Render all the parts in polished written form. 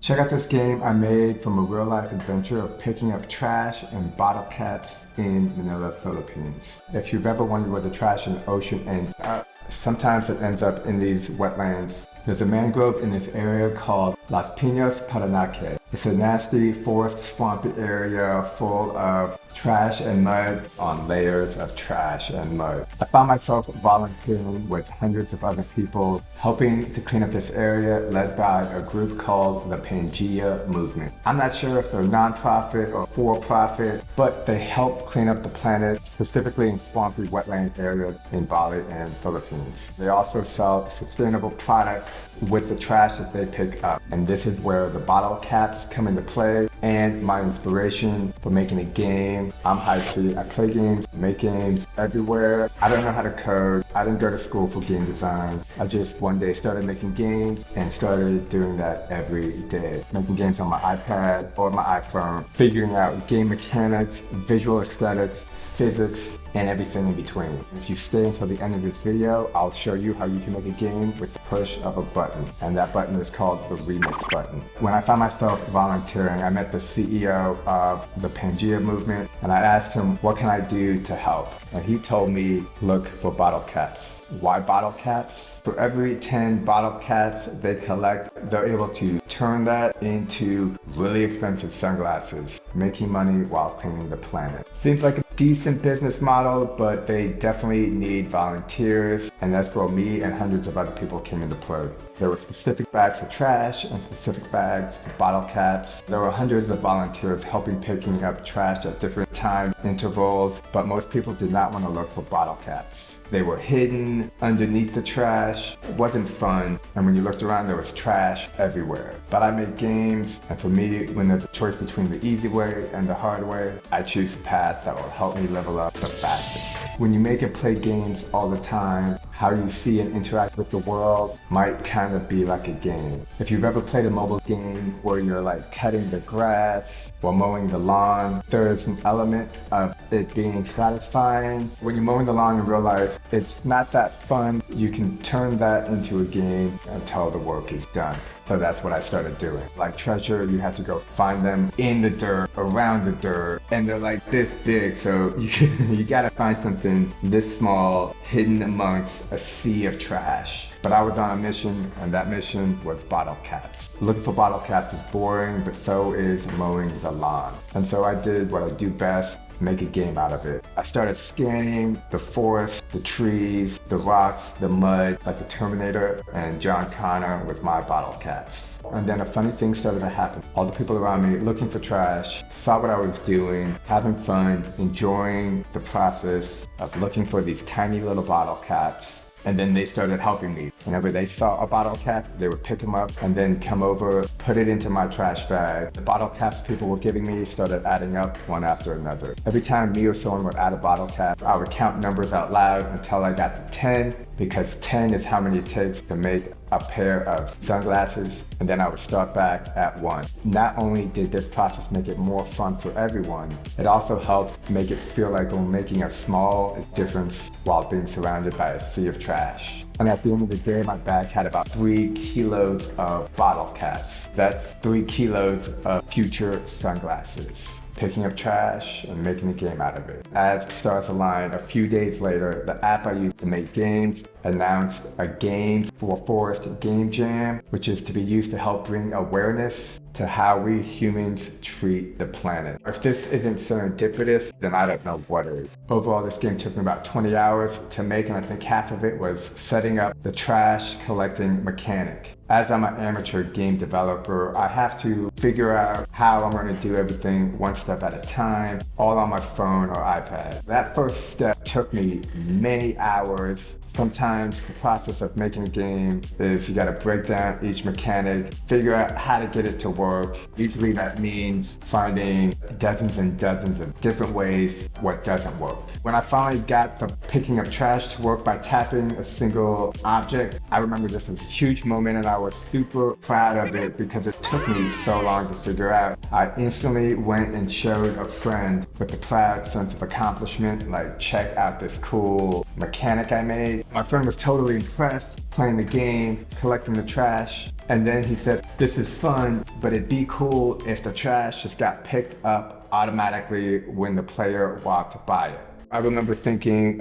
Check out this game I made from a real-life adventure of picking up trash and bottle caps in Manila, Philippines. If you've ever wondered where the trash in the ocean ends up, sometimes it ends up in these wetlands. There's a mangrove in this area called Las Piñas Paranaque. It's a nasty forest swampy area full of trash and mud on layers of trash and mud. I found myself volunteering with hundreds of other people helping to clean up this area led by a group called the Pangea Movement. I'm not sure if they're non-profit or for-profit, but they help clean up the planet, specifically in swampy wetland areas in Bali and Philippines. They also sell sustainable products with the trash that they pick up. And this is where the bottle caps come into play and my inspiration for making a game. I'm hypehype. I play games, make games everywhere. I don't know how to code. I didn't go to school for game design. I just one day started making games and started doing that every day. Making games on my iPad or my iPhone, figuring out game mechanics, visual aesthetics, physics, and everything in between. If you stay until the end of this video, I'll show you how you can make a game with the push of a button. And that button is called the remix button. When I found myself volunteering, I met the CEO of the Pangea Movement and I asked him, what can I do to help? And he told me, look for bottle caps. Why bottle caps? For every 10 bottle caps they collect, they're able to turn that into really expensive sunglasses, making money while cleaning the planet. Seems like a decent business model, but they definitely need volunteers, and that's where me and hundreds of other people came into play. There were specific bags for trash and specific bags for bottle caps. There were hundreds of volunteers helping picking up trash at different time intervals, but most people did not want to look for bottle caps. They were hidden underneath the trash. It wasn't fun, and when you looked around, there was trash everywhere. But I made games, and for me, when there's a choice between the easy way and the hard way, I choose the path that will help me level up the fastest. When you make and play games all the time, how you see and interact with the world might kind of be like a game. If you've ever played a mobile game where you're like cutting the grass or mowing the lawn, there's an element of it being satisfying. When you're mowing the lawn in real life, it's not that fun. You can turn that into a game until the work is done. So that's what I started doing. Like treasure, you have to go find them in the dirt, around the dirt, and they're like this big. So you gotta find something this small, hidden amongst a sea of trash. But I was on a mission, and that mission was bottle caps. Looking for bottle caps is boring, but so is mowing the lawn. And so I did what I do best, make a game out of it. I started scanning the forest, the trees, the rocks, the mud, like the Terminator and John Connor with my bottle caps. And then a funny thing started to happen. All the people around me looking for trash, saw what I was doing, having fun, enjoying the process of looking for these tiny little bottle caps. And then they started helping me. Whenever they saw a bottle cap, they would pick them up and then come over, put it into my trash bag. The bottle caps people were giving me started adding up one after another. Every time me or someone would add a bottle cap, I would count numbers out loud until I got to 10, because 10 is how many it takes to make a pair of sunglasses, and then I would start back at 1. Not only did this process make it more fun for everyone, it also helped make it feel like we're making a small difference while being surrounded by a sea of trash. And at the end of the day, my bag had about 3 kilos of bottle caps. That's 3 kilos of future sunglasses. Picking up trash and making a game out of it. As stars aligned, a few days later, the app I used to make games announced a Games for Forest Game Jam, which is to be used to help bring awareness to how we humans treat the planet. If this isn't serendipitous, then I don't know what is. Overall, this game took me about 20 hours to make, and I think half of it was setting up the trash collecting mechanic. As I'm an amateur game developer, I have to figure out how I'm going to do everything one step at a time, all on my phone or iPad. That first step took me many hours. Sometimes the process of making a game is you gotta break down each mechanic, figure out how to get it to work. Usually that means finding dozens and dozens of different ways what doesn't work. When I finally got the picking up trash to work by tapping a single object, I remember this was a huge moment and I was super proud of it because it took me so long to figure out. I instantly went and showed a friend with a proud sense of accomplishment, like check out this cool mechanic I made. My friend was totally impressed playing the game, collecting the trash. And then he said, this is fun, but it'd be cool if the trash just got picked up automatically when the player walked by it. I remember thinking,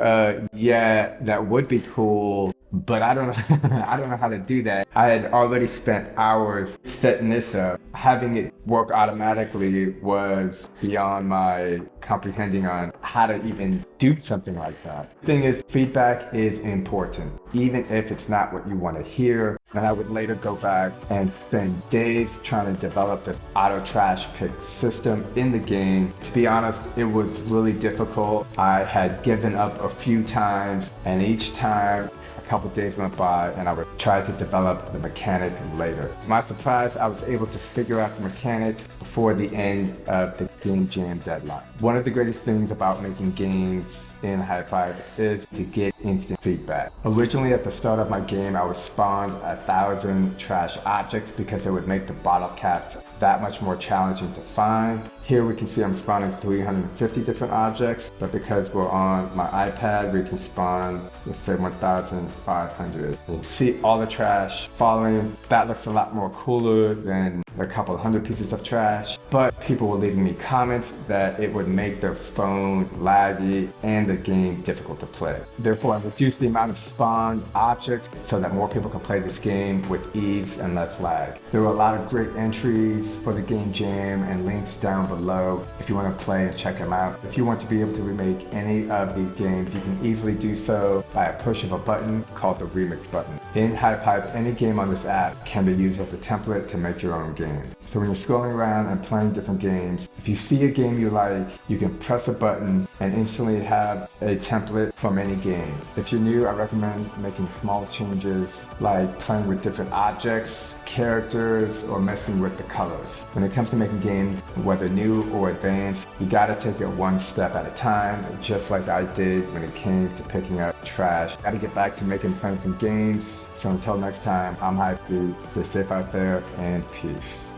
yeah, that would be cool, but I don't know, I don't know how to do that. I had already spent hours setting this up. Having it work automatically was beyond my comprehending on how to even do something like that. The thing is, feedback is important, even if it's not what you want to hear. And I would later go back and spend days trying to develop this auto trash pick system in the game. To be honest, it was really difficult. I had given up a few times, and each time a couple days went by and I would try to develop the mechanic later. To my surprise, I was able to figure out the mechanic before the end of the game jam deadline. One of the greatest things about making games in hypehype is to get instant feedback. Originally at the start of my game, I would spawn 1,000 trash objects because it would make the bottle caps that much more challenging to find. Here we can see I'm spawning 350 different objects, but because we're on my iPad, we can spawn, let's say 1,500. You see all the trash following. That looks a lot more cooler than a couple hundred pieces of trash, but people were leaving me comments that it would make their phone laggy and the game difficult to play. Therefore, I reduced the amount of spawned objects so that more people can play this game with ease and less lag. There were a lot of great entries for the game jam and links down below if you want to play and check them out. If you want to be able to remake any of these games, you can easily do so by a push of a button called the remix button. In hypehype, any game on this app can be used as a template to make your own game. So when you're scrolling around and playing different games, if you see a game you like, you can press a button and instantly have a template from any game. If you're new, I recommend making small changes like playing with different objects, characters, or messing with the colors. When it comes to making games, whether new or advanced, you gotta take it one step at a time, just like I did when it came to picking up trash. Gotta get back to making friends and games. So until next time, I'm hyped, dude. Stay safe out there, and peace.